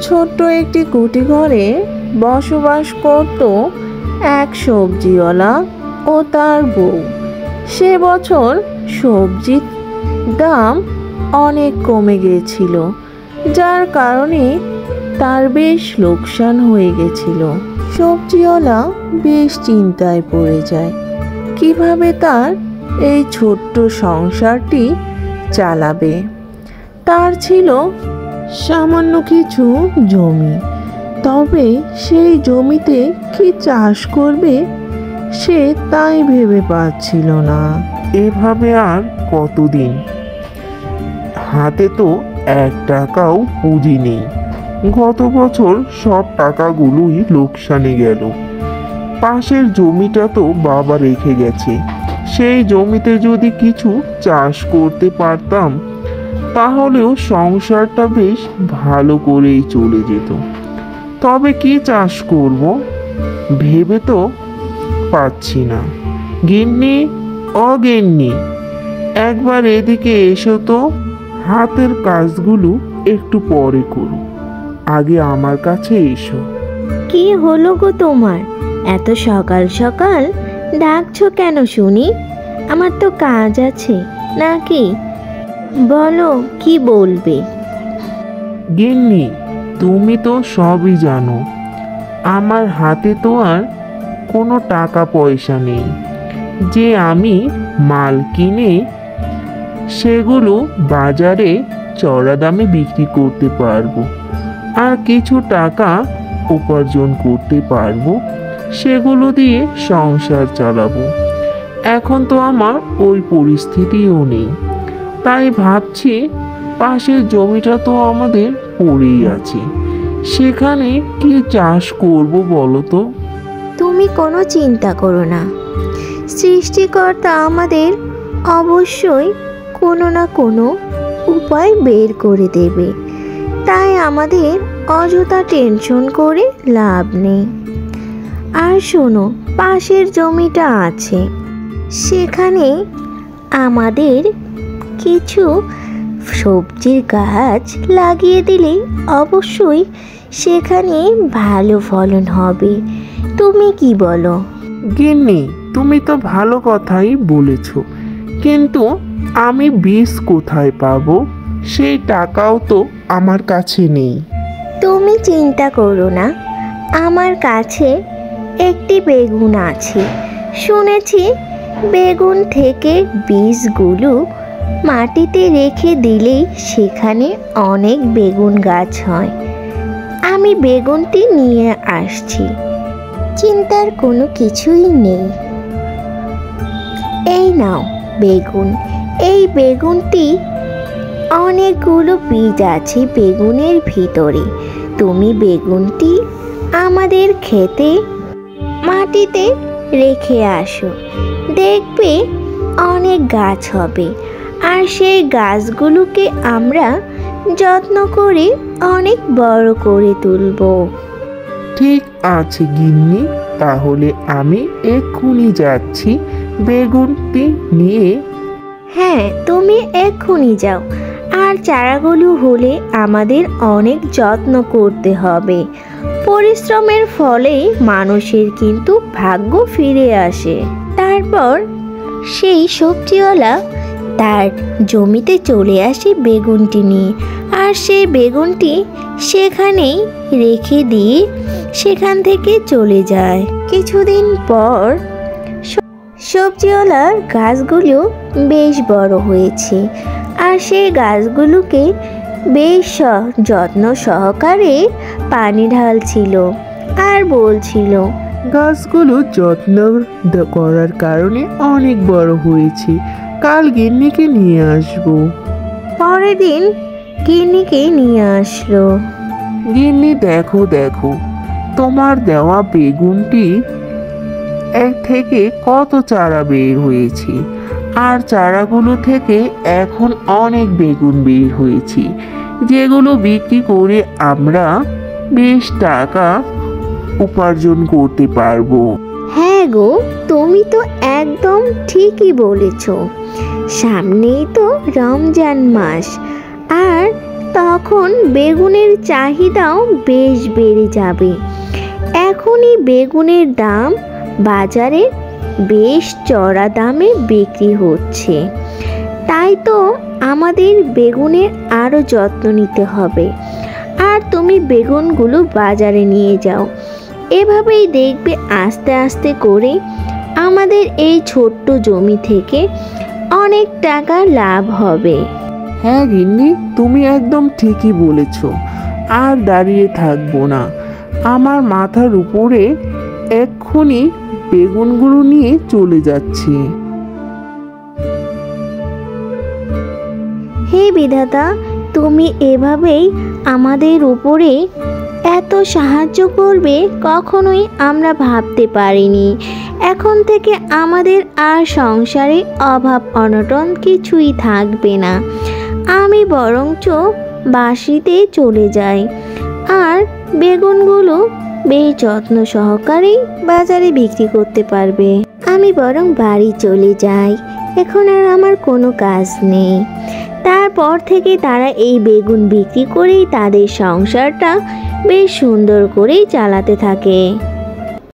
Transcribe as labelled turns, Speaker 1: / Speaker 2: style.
Speaker 1: ছোট্ট একটি কুটি ঘরে বসবাস করত এক সবজিওয়ালা ও তার বউ। সে বছর সবজির দাম অনেক কমে গিয়েছিল, যার কারণে তার বেশ লোকসান হয়ে গেছিল। সবজিওয়ালা বেশ চিন্তায় পড়ে যায় কিভাবে তার এই ছোট্ট সংসারটি চালাবে। তার ছিল সামান্য কিছু জমি, তবে সেই জমিতে কি চাষ করবে সে তাই ভেবে পাচ্ছিল না।
Speaker 2: এভাবে আর কতদিন? হাতে তো 1 টাকাও পুঁজি নেই। গত বছর সব টাকাগুলোই লোকসানে গেল। পাশের জমিটা তো বাবা রেখে গেছে, সেই জমিতে যদি কিছু চাষ করতে পারতাম তাহলেও সংসারটা বেশ ভালো করেই চলে যেত। তবে কি চাষ করব ভেবে তো পাচ্ছি না। গিন্নি, ও গিন্নি, একবার এদিকে এসো তো। হাতের কাজগুলো একটু পরে করো, আগে আমার কাছে এসো।
Speaker 3: কি হলো গো তোমার? এত সকাল সকাল ডাকছো কেন শুনি? আমার তো কাজ আছে নাকি? বলো, কি বলবে?
Speaker 2: গিন্নি, তুমি তো সবই জানো, আমার হাতে তো আর কোনো টাকা পয়সা নেই যে আমি মাল কিনে সেগুলো বাজারে চড়া দামে বিক্রি করতে পারবো আর কিছু টাকা উপার্জন করতে পারবো, সেগুলো দিয়ে সংসার চালাবো। এখন তো আমার ওই পরিস্থিতিও নেই। তাই ভাবছি পাশের জমিটা তো আমাদের পড়েই আছে, সেখানে কি চাষ করব বলো তো?
Speaker 3: তুমি কোনো চিন্তা করো না, সৃষ্টিকর্তা আমাদের অবশ্যই কোনো না কোনো উপায় বের করে দেবে। তাই আমাদের অযথা টেনশন করে লাভ নেই। আর শোনো, পাশের জমিটা আছে, সেখানে আমাদের কিছু সবজির গাছ লাগিয়ে দিলে অবশ্যই সেখানে ভালো ফলন হবে। তুমি কি বলো?
Speaker 2: গিন্নি, তুমি তো ভালো কথাই বলেছ, কিন্তু আমি বীজ কোথায় পাবো? সেই টাকাও তো আমার কাছে নেই।
Speaker 3: তুমি চিন্তা করো না, আমার কাছে একটি বেগুন আছে। শুনেছি বেগুন থেকে বীজগুলো মাটিতে রেখে দিলেই সেখানে অনেক বেগুন গাছ হয়। আমি বেগুনটি নিয়ে আসছি, চিন্তার কোনো কিছুই নেই। এই নাও বেগুন। এই বেগুনটি অনেকগুলো বীজ আছে বেগুনের ভিতরে। তুমি বেগুনটি আমাদের ক্ষেতে মাটিতে রেখে আসো, দেখবে অনেক গাছ হবে। আর সেই গাছগুলোকে আমরা যত্ন করে অনেক বড় করে তুলব।
Speaker 2: ঠিক আছে গিন্নি, তাহলে আমি এক্ষুনি যাচ্ছি বেগুনটি নিয়ে।
Speaker 3: হ্যাঁ, তুমি এক্ষুনি যাও। আর চারাগুলো হলে আমাদের অনেক যত্ন করতে হবে। পরিশ্রমের ফলে মানুষের কিন্তু ভাগ্য ফিরে আসে। তারপর সেই সবজিওয়ালা তার জমিতে চলে আসে বেগুনটি নিয়ে। আর সেই বেগুনটি সেখানেই রেখে দিয়ে সেখান থেকে চলে যায়। কিছুদিন পর সবজিওয়ালার গাছগুলো বেশ বড় হয়েছে। আর সেই গাছগুলোকে বেশ যত্ন সহকারে পানি ঢালছিল আর বলছিল,
Speaker 2: গাছগুলো যত্ন করার কারণে অনেক বড় হয়েছে, কাল গিন্নিকে নিয়ে আসবো।
Speaker 3: পরের দিন গিন্নিকে নিয়ে আসলো।
Speaker 2: গিন্নি, দেখো দেখো, তোমার দেওয়া বেগুনটি থেকে কত চারা বের হয়েছে, আর চারাগুলো থেকে এখন অনেক বেগুন বের হয়েছে, যেগুলো বিক্রি করে আমরা বেশ টাকা উপার্জন করতে পারবো।
Speaker 3: হ্যাঁ গো, তুমি তো একদম ঠিকই বলেছ। সামনেই তো রমজান মাস, আর তখন বেগুনের চাহিদাও বেশ বেড়ে যাবে। এখনই বেগুনের দাম বাজারে বেশ চড়া দামে বিক্রি হচ্ছে। তাই তো আমাদের বেগুনের আরও যত্ন নিতে হবে। আর তুমি বেগুনগুলো বাজারে নিয়ে যাও। এভাবেই দেখবে আস্তে আস্তে করে আমাদের এই ছোট্ট জমি থেকে অনেক টাকা লাভ হবে।
Speaker 2: হ্যাঁ গিন্নি, তুমি একদম ঠিকই বলেছ। আর দাঁড়িয়ে থাকবো না, আমার মাথার উপরে এক্ষুনি বেগুনগুলো নিয়ে চলে যাচ্ছি।
Speaker 3: হে বিধাতা, তুমি এভাবেই আমাদের উপরে এত সাহায্য করবে কখনোই আমরা ভাবতে পারিনি। এখন থেকে আমাদের আর সংসারে অভাব অনটন কিছুই থাকবে না। আমি বরঞ্চ বাসিতে চলে যাই আর বেগুনগুলো বেশ যত্ন সহকারেই বাজারে বিক্রি করতে পারবে। আমি বরং বাড়ি চলে যাই, এখন আর আমার কোনো কাজ নেই। তারপর থেকে তারা এই বেগুন বিক্রি করেই তাদের সংসারটা বেশ সুন্দর করেই চালাতে থাকে।